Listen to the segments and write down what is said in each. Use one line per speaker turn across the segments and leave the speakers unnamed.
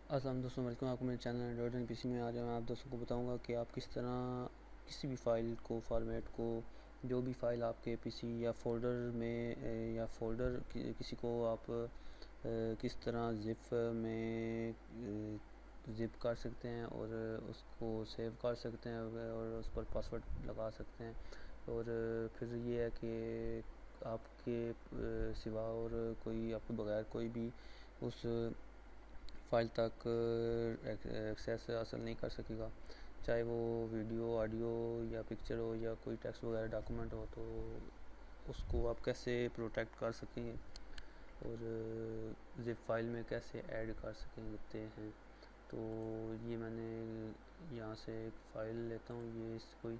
अस्सलाम दोस्तों, वेलकम आपको मेरे चैनल एंड्रॉइड एंड पीसी में। आज मैं आप दोस्तों को बताऊंगा कि आप किस तरह किसी भी फ़ाइल को फॉर्मेट को, जो भी फ़ाइल आपके पीसी या फोल्डर में या फोल्डर किसी को आप किस तरह ज़िप में ज़िप कर सकते हैं और उसको सेव कर सकते हैं और उस पर पासवर्ड लगा सकते हैं। और फिर ये है कि आपके सिवा और कोई आपके बगैर कोई भी उस फ़ाइल तक एक्सेस हासिल नहीं कर सकेगा, चाहे वो वीडियो, ऑडियो या पिक्चर हो या कोई टेक्स्ट वगैरह डॉक्यूमेंट हो। तो उसको आप कैसे प्रोटेक्ट कर सकेंगे और ज़िप फाइल में कैसे ऐड कर सकते हैं। तो ये मैंने यहाँ से एक फ़ाइल लेता हूँ, ये इसको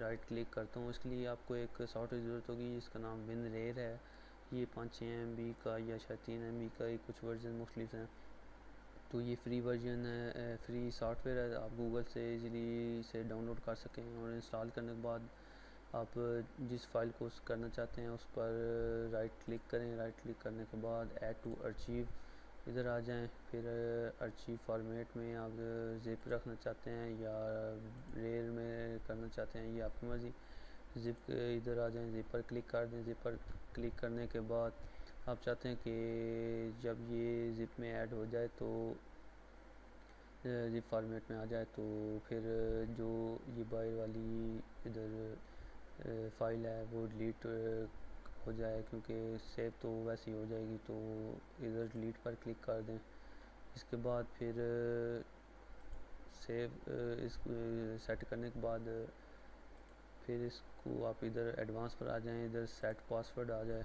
राइट क्लिक करता हूँ। इसके लिए आपको एक सॉफ्टवेयर की ज़रूरत होगी जिसका नाम WinRAR है। ये 5-6 MB का या शायद 3 MB का ही कुछ वर्जन मुख्तलिफ हैं। तो ये फ्री वर्जन है, फ्री सॉफ्टवेयर है, आप गूगल से इजीली से डाउनलोड कर सकें। और इंस्टॉल करने के बाद आप जिस फाइल को करना चाहते हैं उस पर राइट क्लिक करें। राइट क्लिक करने के बाद ऐड टू अर्चीव इधर आ जाएं। फिर अर्चीव फॉर्मेट में आप ज़िप रखना चाहते हैं या रेयर में करना चाहते हैं, ये आपकी मर्ज़ी। ज़िप इधर आ जाएं, ज़िप पर क्लिक कर दें। ज़िप पर क्लिक करने के बाद आप चाहते हैं कि जब ये ज़िप में ऐड हो जाए तो ज़िप फॉर्मेट में आ जाए, तो फिर जो ये बाहर वाली इधर फ़ाइल है वो डिलीट हो जाए, क्योंकि सेव तो वैसे ही हो जाएगी। तो इधर डिलीट पर क्लिक कर दें। इसके बाद फिर सेव इस सेट करने के बाद फिर इसको आप इधर एडवांस पर आ जाएं। इधर सेट पासवर्ड आ जाए,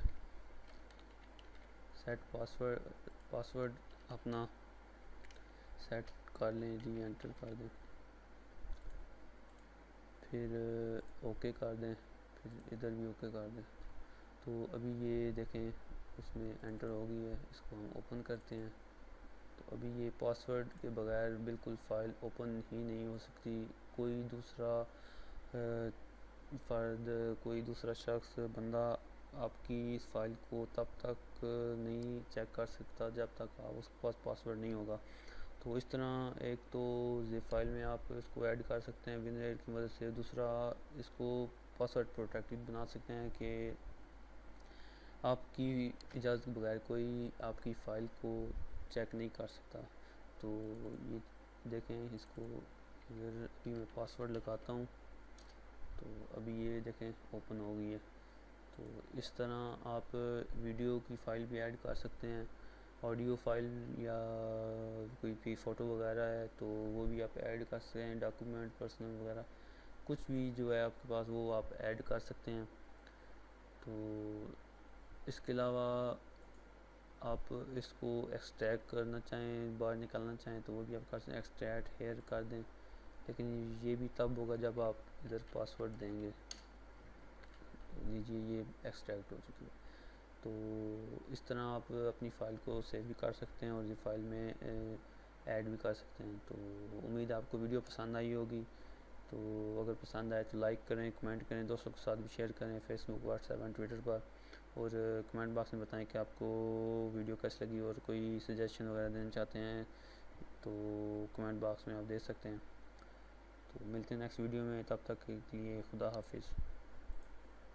सेट पासवर्ड अपना सेट कर लें जी, एंटर कर दें, फिर ओके कर दें, फिर इधर भी ओके कर दें। तो अभी ये देखें उसमें एंटर हो गई है। इसको हम ओपन करते हैं। तो अभी ये पासवर्ड के बगैर बिल्कुल फ़ाइल ओपन ही नहीं हो सकती। कोई दूसरा फ़र्द, कोई दूसरा शख्स, बंदा आपकी इस फ़ाइल को तब तक नहीं चेक कर सकता जब तक आप उसके पास पासवर्ड नहीं होगा। तो इस तरह एक तो ज़िप फाइल में आप इसको ऐड कर सकते हैं WinRAR की मदद से। दूसरा, इसको पासवर्ड प्रोटेक्टेड बना सकते हैं कि आपकी इजाज़त के बगैर कोई आपकी फ़ाइल को चेक नहीं कर सकता। तो ये देखें, इसको इधर अभी मैं पासवर्ड लगाता हूँ। तो अभी ये देखें ओपन हो गई है। तो इस तरह आप वीडियो की फ़ाइल भी ऐड कर सकते हैं, ऑडियो फाइल या कोई भी फ़ोटो वगैरह है तो वो भी आप ऐड कर सकते हैं, डॉक्यूमेंट पर्सनल वगैरह कुछ भी जो है आपके पास वो आप ऐड कर सकते हैं। तो इसके अलावा आप इसको एक्सट्रैक्ट करना चाहें, बाहर निकालना चाहें तो वो भी आप कर सकते हैं, एक्सट्रैक्ट हेयर कर दें। लेकिन ये भी तब होगा जब आप इधर पासवर्ड देंगे। लीजिए, ये एक्सट्रैक्ट हो चुकी है। तो इस तरह आप अपनी फ़ाइल को सेव भी कर सकते हैं और ये फ़ाइल में ऐड भी कर सकते हैं। तो उम्मीद है आपको वीडियो पसंद आई होगी। तो अगर पसंद आए तो लाइक करें, कमेंट करें, दोस्तों के साथ भी शेयर करें फेसबुक, व्हाट्सएप एंड ट्विटर पर। और कमेंट बॉक्स में बताएं कि आपको वीडियो कैसी लगी और कोई सजेशन वगैरह देना चाहते हैं तो कमेंट बॉक्स में आप दे सकते हैं। तो मिलते हैं नेक्स्ट वीडियो में, तब तक के लिए खुदा हाफिज़।